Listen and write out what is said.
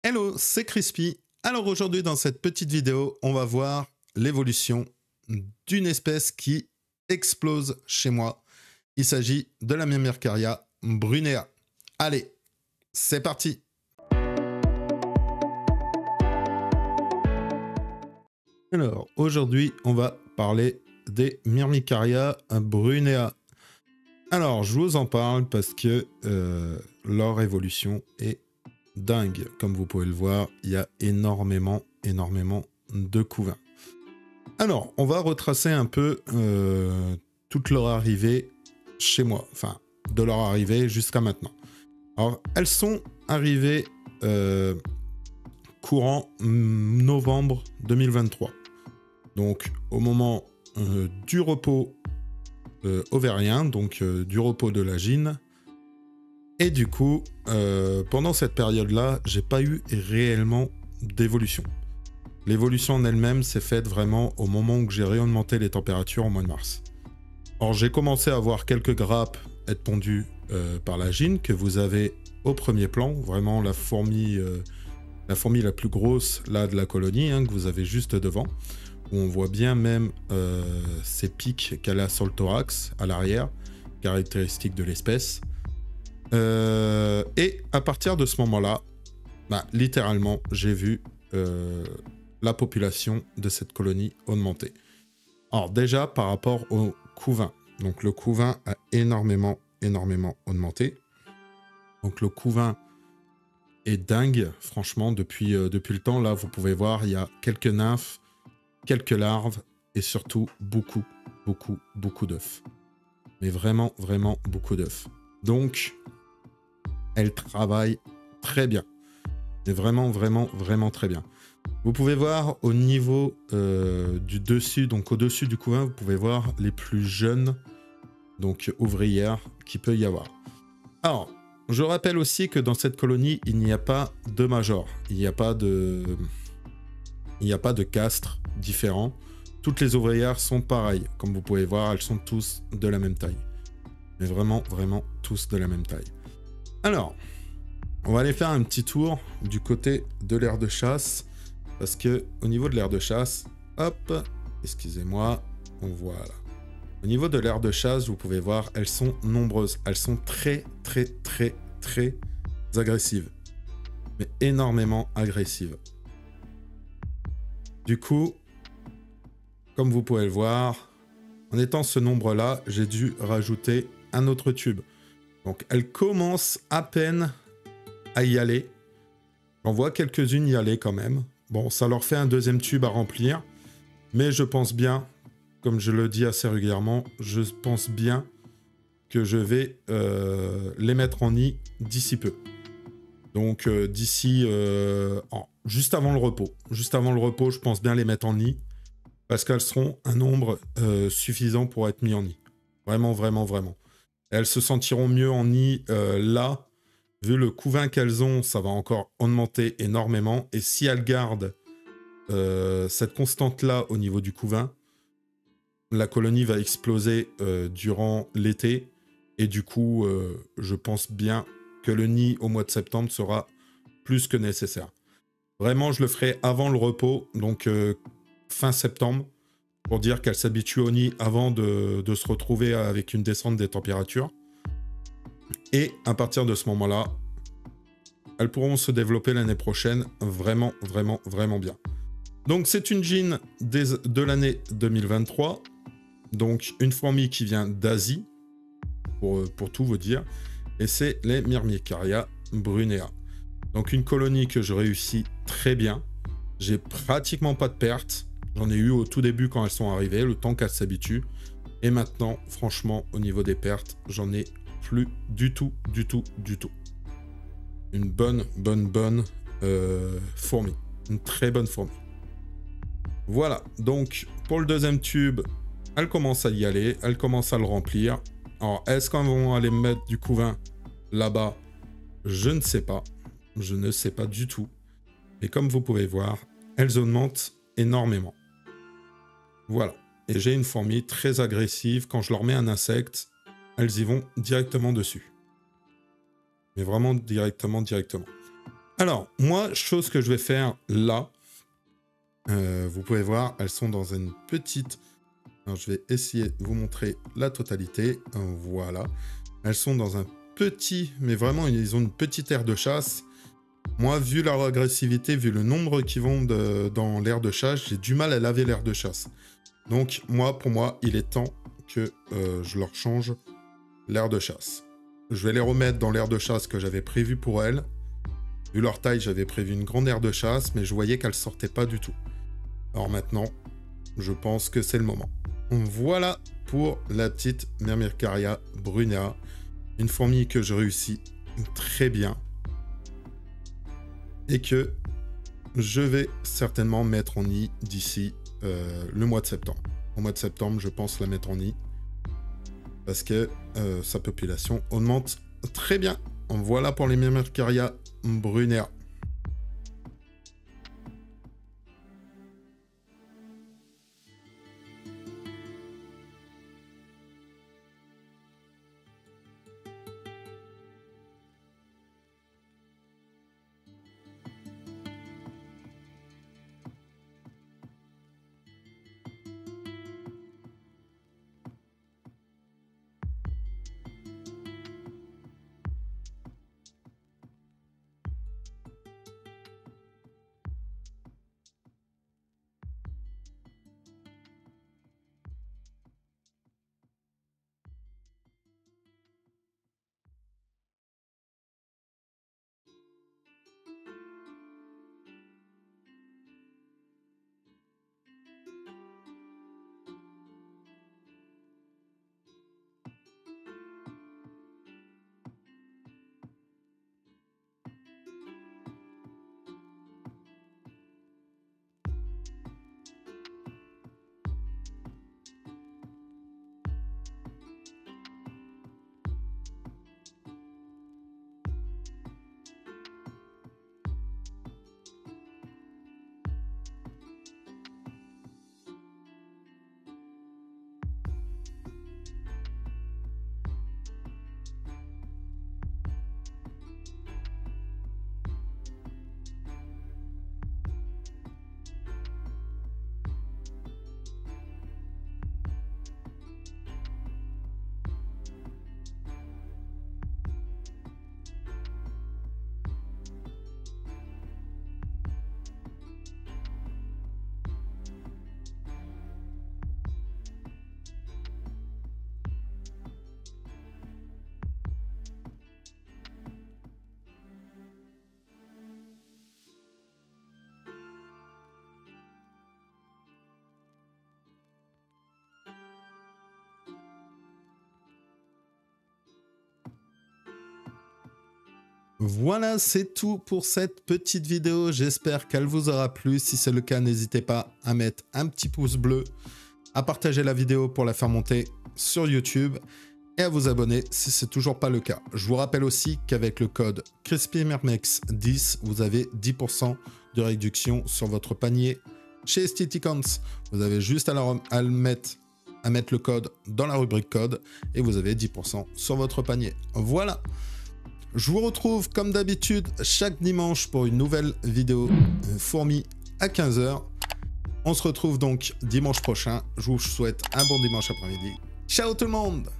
Hello, c'est Crispy. Alors aujourd'hui dans cette petite vidéo, on va voir l'évolution d'une espèce qui explose chez moi. Il s'agit de la Myrmicaria brunea. Allez, c'est parti. Alors aujourd'hui, on va parler des Myrmicaria brunea. Alors, je vous en parle parce que leur évolution est dingue. Comme vous pouvez le voir, il y a énormément de couvains. Alors, on va retracer un peu toute leur arrivée chez moi. Enfin, de leur arrivée jusqu'à maintenant. Alors, elles sont arrivées courant novembre 2023. Donc, au moment du repos ovarien, donc du repos de la gyne. Et du coup, pendant cette période-là, j'ai pas eu réellement d'évolution. L'évolution en elle-même s'est faite vraiment au moment où j'ai réaugmenté les températures au mois de mars. Or, j'ai commencé à voir quelques grappes être pondues par la gyne que vous avez au premier plan, vraiment la fourmi la plus grosse là de la colonie, hein, que vous avez juste devant, où on voit bien même ces pics qu'elle a sur le thorax à l'arrière, caractéristiques de l'espèce. Et à partir de ce moment-là, littéralement, j'ai vu la population de cette colonie augmenter. Alors déjà, par rapport au couvain. Donc le couvain a énormément augmenté. Donc le couvain est dingue, franchement, depuis le temps. Là, vous pouvez voir, il y a quelques nymphes, quelques larves et surtout beaucoup d'œufs. Mais vraiment beaucoup d'œufs. Donc, elle travaille très bien. Mais vraiment très bien. Vous pouvez voir au niveau du dessus, donc au-dessus du couvain, vous pouvez voir les plus jeunes, donc ouvrières, qu'il peut y avoir. Alors, je rappelle aussi que dans cette colonie, il n'y a pas de major. Il n'y a pas de castres différents. Toutes les ouvrières sont pareilles. Comme vous pouvez voir, elles sont tous de la même taille. Mais vraiment tous de la même taille. Alors, on va aller faire un petit tour du côté de l'aire de chasse, parce que au niveau de l'aire de chasse, hop, excusez-moi, on voit là. Au niveau de l'aire de chasse, vous pouvez voir, elles sont nombreuses. Elles sont très agressives. Mais énormément agressives. Du coup, comme vous pouvez le voir, en étant ce nombre-là, j'ai dû rajouter un autre tube. Donc, elles commencent à peine à y aller. J'en vois quelques-unes y aller quand même. Bon, ça leur fait un deuxième tube à remplir. Mais je pense bien, comme je le dis assez régulièrement, je pense bien que je vais les mettre en nid d'ici peu. Donc, d'ici... juste avant le repos. Juste avant le repos, je pense bien les mettre en nid. Parce qu'elles seront un nombre suffisant pour être mis en nid. Vraiment. Elles se sentiront mieux en nid là. Vu le couvain qu'elles ont, ça va encore augmenter énormément. Et si elles gardent cette constante-là au niveau du couvain, la colonie va exploser durant l'été. Et du coup, je pense bien que le nid au mois de septembre sera plus que nécessaire. Vraiment, je le ferai avant le repos, donc fin septembre, pour dire qu'elles s'habituent au nid avant de se retrouver avec une descente des températures. Et à partir de ce moment-là, elles pourront se développer l'année prochaine vraiment bien. Donc c'est une gyne de l'année 2023, donc une fourmi qui vient d'Asie, pour tout vous dire, et c'est les Myrmicaria brunea. Donc une colonie que je réussis très bien, j'ai pratiquement pas de pertes, j'en ai eu au tout début quand elles sont arrivées, le temps qu'elles s'habituent, et maintenant, franchement, au niveau des pertes, j'en ai plus du tout. Une bonne fourmi. Une très bonne fourmi. Voilà, donc pour le deuxième tube, elle commence à y aller, elle commence à le remplir. Alors, est-ce qu'on va aller mettre du couvain là-bas? Je ne sais pas. Je ne sais pas du tout. Et comme vous pouvez voir, elles augmentent énormément. Voilà. Et j'ai une fourmi très agressive. Quand je leur mets un insecte, elles y vont directement dessus. Mais vraiment directement. Alors, moi, chose que je vais faire là, vous pouvez voir, elles sont dans une petite... Alors, je vais essayer de vous montrer la totalité. Voilà. Elles sont dans un petit... Mais vraiment, ils ont une petite aire de chasse. Moi, vu leur agressivité, vu le nombre qui vont dans l'aire de chasse, j'ai du mal à laver l'aire de chasse. Donc, moi, pour moi, il est temps que je leur change l'aire de chasse. Je vais les remettre dans l'aire de chasse que j'avais prévu pour elles. Vu leur taille, j'avais prévu une grande aire de chasse, mais je voyais qu'elles ne sortaient pas du tout. Alors maintenant, je pense que c'est le moment. Voilà pour la petite Myrmicaria brunea. Une fourmi que je réussis très bien. Et que je vais certainement mettre en nid d'ici le mois de septembre. Au mois de septembre, je pense la mettre en nid. Parce que sa population augmente très bien. Voilà pour les Myrmicaria brunea. Voilà, c'est tout pour cette petite vidéo. J'espère qu'elle vous aura plu. Si c'est le cas, n'hésitez pas à mettre un petit pouce bleu, à partager la vidéo pour la faire monter sur YouTube et à vous abonner si c'est toujours pas le cas. Je vous rappelle aussi qu'avec le code CrispyMyrmex10, vous avez 10% de réduction sur votre panier chez Aestheticons. Vous avez juste à mettre le code dans la rubrique code et vous avez 10% sur votre panier. Voilà. Je vous retrouve comme d'habitude chaque dimanche pour une nouvelle vidéo fourmi à 15 h. On se retrouve donc dimanche prochain. Je vous souhaite un bon dimanche après-midi. Ciao tout le monde!